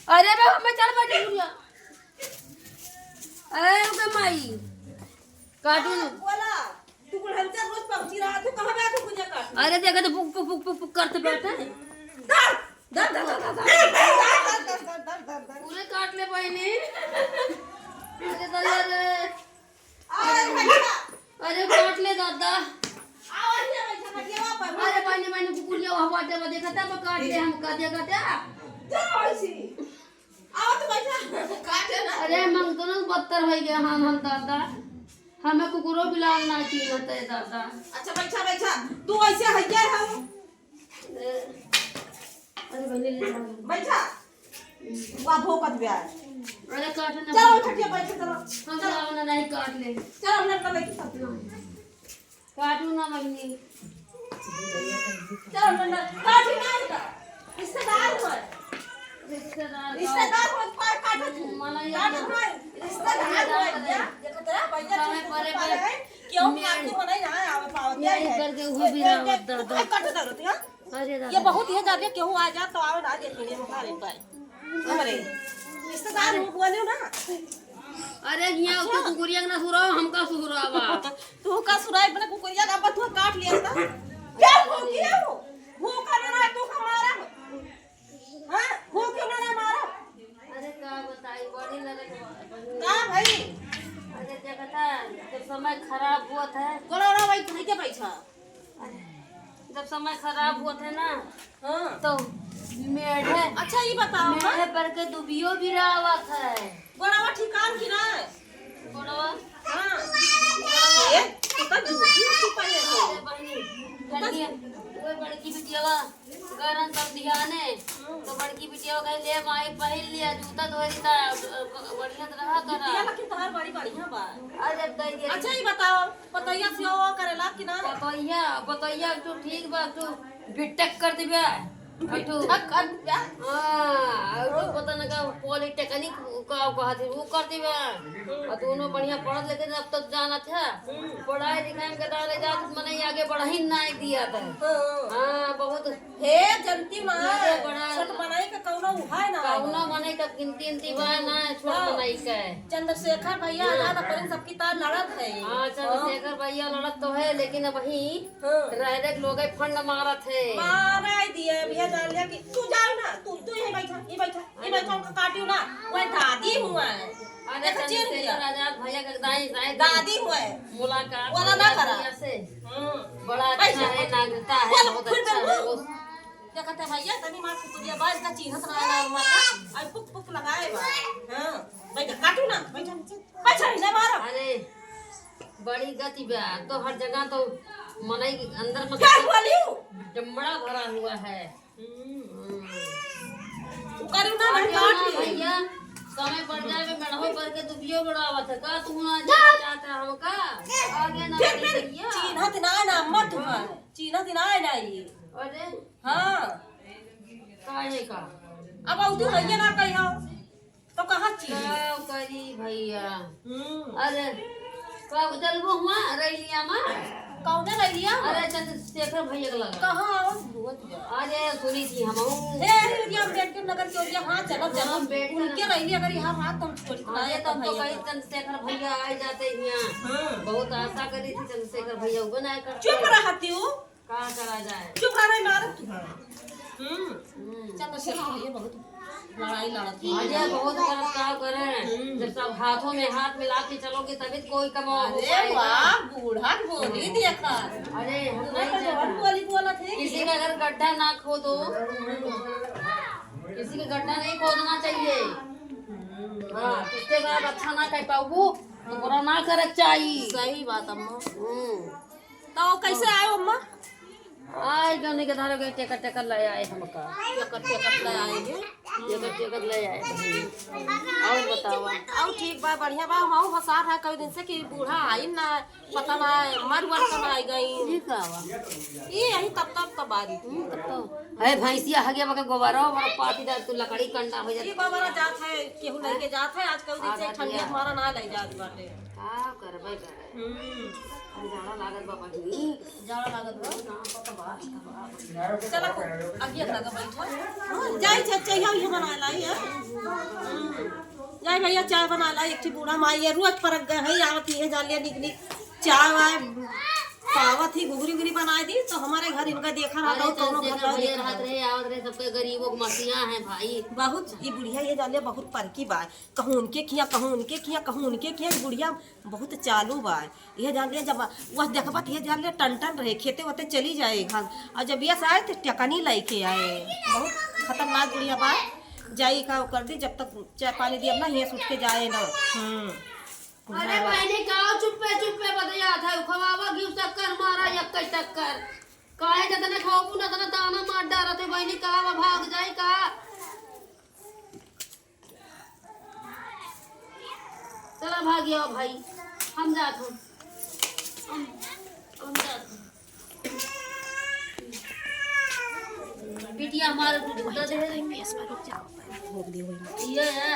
अरे बे मैं चल बैठ बुढ़िया। अरे रुके माई कार्टून बोला तू को हमसे रोज पहुंची रहा तू कहां गया तू पूजा काट। अरे देखा तो पुक पुक पुक पुक करते बैठे दर दर पूरे काट ले बहनी। अरे दादा अरे काट ले दादा। अरे बहनी बहनी कुकुलिया हवा जब देखा था काट ले हम का देगा क्या अरे मंग तो ना बदतर हो गया हम दादा हमें कुकुरो बिलाल ना चाहिए है दादा। अच्छा बैठा बैठा तू ऐसे हइया हम अरे बहनी बैठा वा भोकत ब्याह। अरे काटना चलो उठिए बैठ चलो हम चलो ना नहीं काट ले चलो हमने कर लेके साथ काटू ना बहनी चलो हमने काटी ना रिश्तेदार हो रिश्तेदार हो काटो तू मला काटो रिश्तेदार हो देखो तेरा भैया समय परे क्यों काटू मनाई ना आवे पावत ये करके वो भी रहा दादा। काट दो तू अरे ये दादा बहुत ही ज्यादा क्यों आ जा तो आवे ना देखने मुखारे पाए हमरे रिश्तेदार हो बोलियो ना। अरे यहाँ तो कुकुरिया ना सुरो हमका सुरावा तू का सुराई बने कुकुरिया का तू काट लिया था क्या हो गया वो करना है तू का मारा हां वो क्यों ना मारा। अरे का बताई बड़ी लगे का भाई अरे देखा था जब समय खराब हुआ था कोला भाई तू के पैसा जब समय खराब हुआ था ना हां तो मेढ़े अच्छा ये बताओ मेढ़े पर के दुबियो भी रहा था गोड़वा ठिकान की ना गोड़वा हां ए तू का झूठी तू पाले हो अरे बहनी ठंडी वो बड़की बिटियावा गरम सब ध्याने तो बड़की बिटियावा कहे ले माई पहन लिया जूता धोई था बढ़िया रहा करा ये लेकिन तुम्हार बड़ी बढ़िया बा। अरे दई अच्छा ये बताओ पतैया से वो करेला कि ना बतैया तू ठीक बा तू बिटक कर दिबे अठू कर दिया हां और पता न का पॉलिटेक्निक का कहत वो कर दिबे और दोनों बढ़िया पढ़ लेकिन अब तक जाना था पढ़ाई लिखाई में डाले जात मने आगे बढ़ा ही नहीं दिया था। हां बहुत हे जनती मां बड़ा छोट बनाई का कौनो उहाय ना कौनो मने का गिनती बा ना छोड़ बनाई के चंद्रशेखर भैया आजाद पर सबकी तार लड़त है। हां चंद्रशेखर भैया लड़त तो है लेकिन अब ही रह लोग फंड मारत है मारा दिए भैया जान लिया कि तू जाओ ना तू यहीं बैठा उनका काटियो ना वो दादी हुआ है। अरे चंद्रशेखर आजाद भैया का दादी हुआ है मुलाकात वाला ना करा से बड़ा अच्छा है नागरिकता है बहुत अच्छा है वो क्या कहते हैं भैया तनी मार कुतुरिया बाज का चिन्हत ना ना माता आई पुक पुक लगाए बा हां बैठ काटू ना बैठा ना मारो। अरे बड़ी गति बा तो हर जगह तो मनई अंदर में क्या बोलियो जमड़ा भरा हुआ है करू ना काट भैया समय बढ़ जाए मेढ़ो पर के दुबियो बढ़ावा था का तू ना चाहता हमका आगे ना भैया चिन्हत ना ना मत हुआ चिन्हत ना ना ये अरे हां काहे का अब औ तू भैया ना कहियो तो कहां चीज क्या करी भैया अरे का चलबो हुआ रैलिया में कौन रह लिया अरे चंद्रशेखर भैया का लगा कहां आओ अरे सुनी थी हम हे रिया बेट के नगर के ओरिया हां चलो चलो उनके रह लिया अगर यहां हाथ तुम छोड़ ना अरे तब तो कहीं चंद्रशेखर भैया आ जाते यहाँ बहुत आशा करी थी चंद्रशेखर भैया वो ना करते चुप रहती हूं का करा जाए चुप रहा मारो तू चंद्रशेखर भैया बहुत लड़ाई लड़ती है अरे बहुत गलत काम करे जब सब हाथों में हाथ मिला के चलोगे तभी कोई कमाओ अरे वाह बूढ़ा बोली देखा अरे हम नहीं नहीं चाहते बोली बोला थे किसी का अगर गड्ढा ना खोदो किसी का गड्ढा नहीं खोदना चाहिए। हाँ किसके बाद अच्छा ना कह पाऊ तो बुरा ना करे चाहिए। सही बात अम्मा तो कैसे आए अम्मा आए गने के धारे गए टेकर टेकर ले आए हमका टेकर ले आएंगे टेकर ले आए और बताओ और ठीक बा बढ़िया बा हम हसार है कई दिन से कि बूढ़ा आई ना पता ना मर वर कर आई गई ठीक है ये यही तब बारी तब तो है भैंसिया हगे बके गोबरो बड़ा पाटीदार तू लकड़ी कंडा हो ये जाती बाबा जात है केहू लेके जात है आज कल दिन से ठंडी हमारा ना ले जात बाटे का करबे करे अरे जाड़ा लागत बाबा जी जाड़ा लागत बा चला को आगे लगा बैठा जाई चाहिए ये बना लाई है जाए भैया चाय बना ला। एक बूढ़ा माई है रोज परक गए है आवत ही है जान लिया निकली चाय वाय पावत ही घुगरी उगरी बनाई दी तो हमारे घर इनका देखा रहा अरे था दोनों तो घर भैया देखा रहत रहे आवत रहे सबके गरीबों के मसीहा हैं भाई। बहुत ये बुढ़िया ये जान लिया बहुत परकी बा कहूँ उनके खिया कहूँ उनके खिया कहूँ उनके खिया बुढ़िया बहुत चालू बा। यह जान लिया जब वह देखबा ये जान लिया टन टन रहे खेते होते चली जाए घर और जब यस आए तो टकनी लेके आए। बहुत खतरनाक बुढ़िया बा जाई का कर दी जब तक चाय पानी दिया ना ये उठ के जाए ना। अरे बहनी का चुप्पे चुप्पे बतिया था खवावा घी टक्कर मारा एक टक्कर काहे जतने खाओ ना तना दाना मार डारा थे बहनी का भाग जाए का। चला भाग गया भाई हम जात हूं हम जात हूं। बिटिया हमारे दूध दे दे ये है